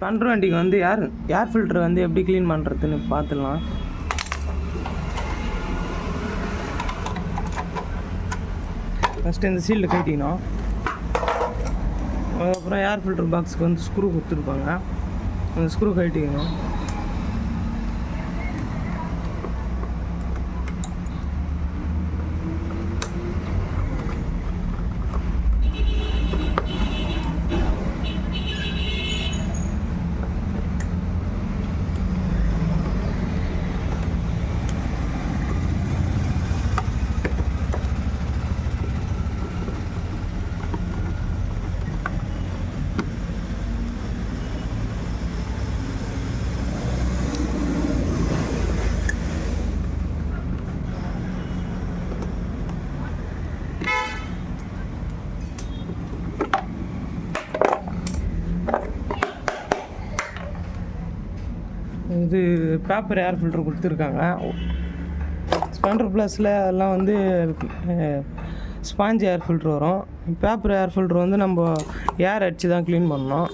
Splendor வண்டிக்கு வந்து air filter வந்து எப்படி க்ளீன் பண்ணுறதுன்னு பார்த்துடலாம். ஃபஸ்ட்டு இந்த சீல்டு கட்டிக்கணும். அதுக்கப்புறம் ஏர் ஃபில்டர் பாக்ஸுக்கு வந்து ஸ்க்ரூ கொடுத்துருப்பாங்க, அந்த ஸ்க்ரூ கட்டிக்கணும். இது பேப்பர் ஏர் ஃபில்டர் கொடுத்துருக்காங்க. ஸ்பெண்டர் ப்ளஸில் அதெல்லாம் வந்து ஸ்பாஞ்ச் ஏர் ஃபில்ட்ரு வரும். பேப்பர் ஏர் ஃபில்ட்ரு வந்து நம்ம ஏர் அடித்து தான் க்ளீன் பண்ணணும்,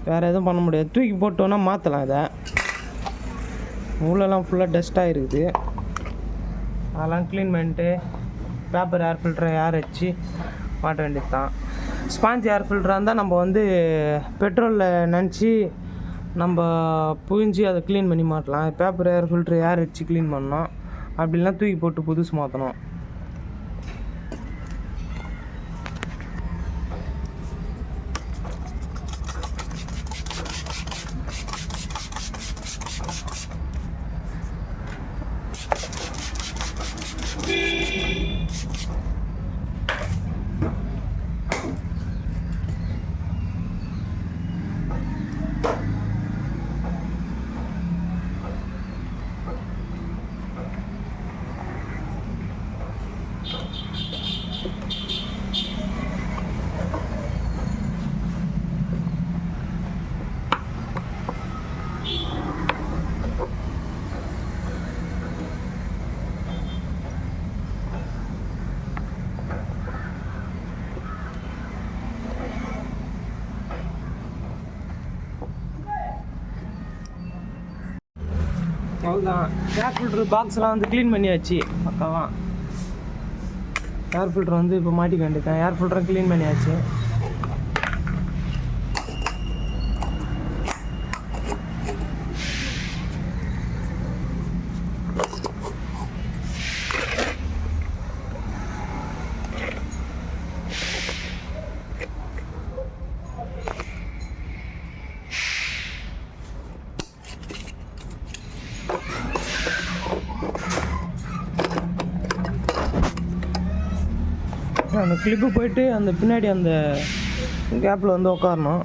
வேறு எதுவும் பண்ண முடியாது. தூக்கி போட்டோன்னா மாற்றலாம். இதை உள்ளெல்லாம் ஃபுல்லாக டஸ்ட்டாக இருக்குது, அதெல்லாம் க்ளீன் பண்ணிட்டு பேப்பர் ஏர் ஃபில்டரை ஏர் அடித்து மாட்ட வேண்டியது தான். ஸ்பாஞ்ச் ஏர் ஃபில்டராக இருந்தால் நம்ம வந்து பெட்ரோலில் நினச்சி நம்ம புழிஞ்சி அதை க்ளீன் பண்ணி மாட்டலாம். பேப்பர் ஏர் ஃபில்ட்ரு ஏர் அடித்து க்ளீன் பண்ணோம், அப்படிலாம் தூக்கி போட்டு புதுசு மாற்றணும். அவ்வளோதான். ஏர் ஃபில்ட்ரு பாக்ஸ்லாம் வந்து க்ளீன் பண்ணியாச்சு பக்காவாக. ஏர் ஃபில்ட்ரு வந்து இப்போ மாட்டிக்க வேண்டியதான். ஏர் ஃபில்டரை க்ளீன் பண்ணியாச்சு. அந்த கிளிப்பு போயிட்டு அந்த பின்னாடி அந்த கேப்பில் வந்து உட்காரணும்.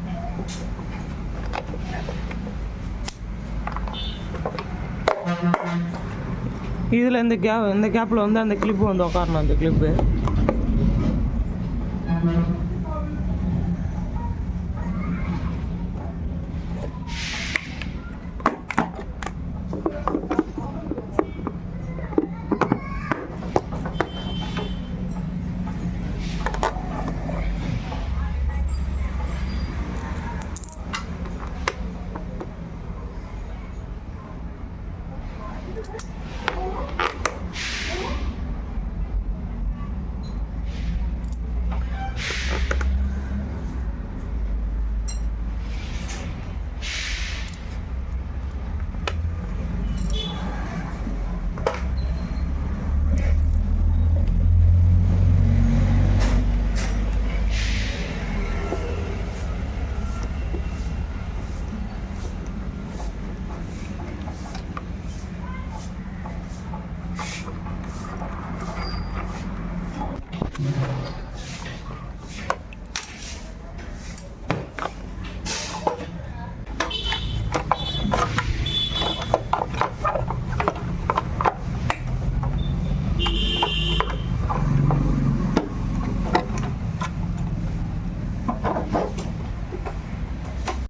இதில் இந்த கேப்பில் வந்து அந்த கிளிப்பு வந்து உட்காரணும். அந்த கிளிப்பு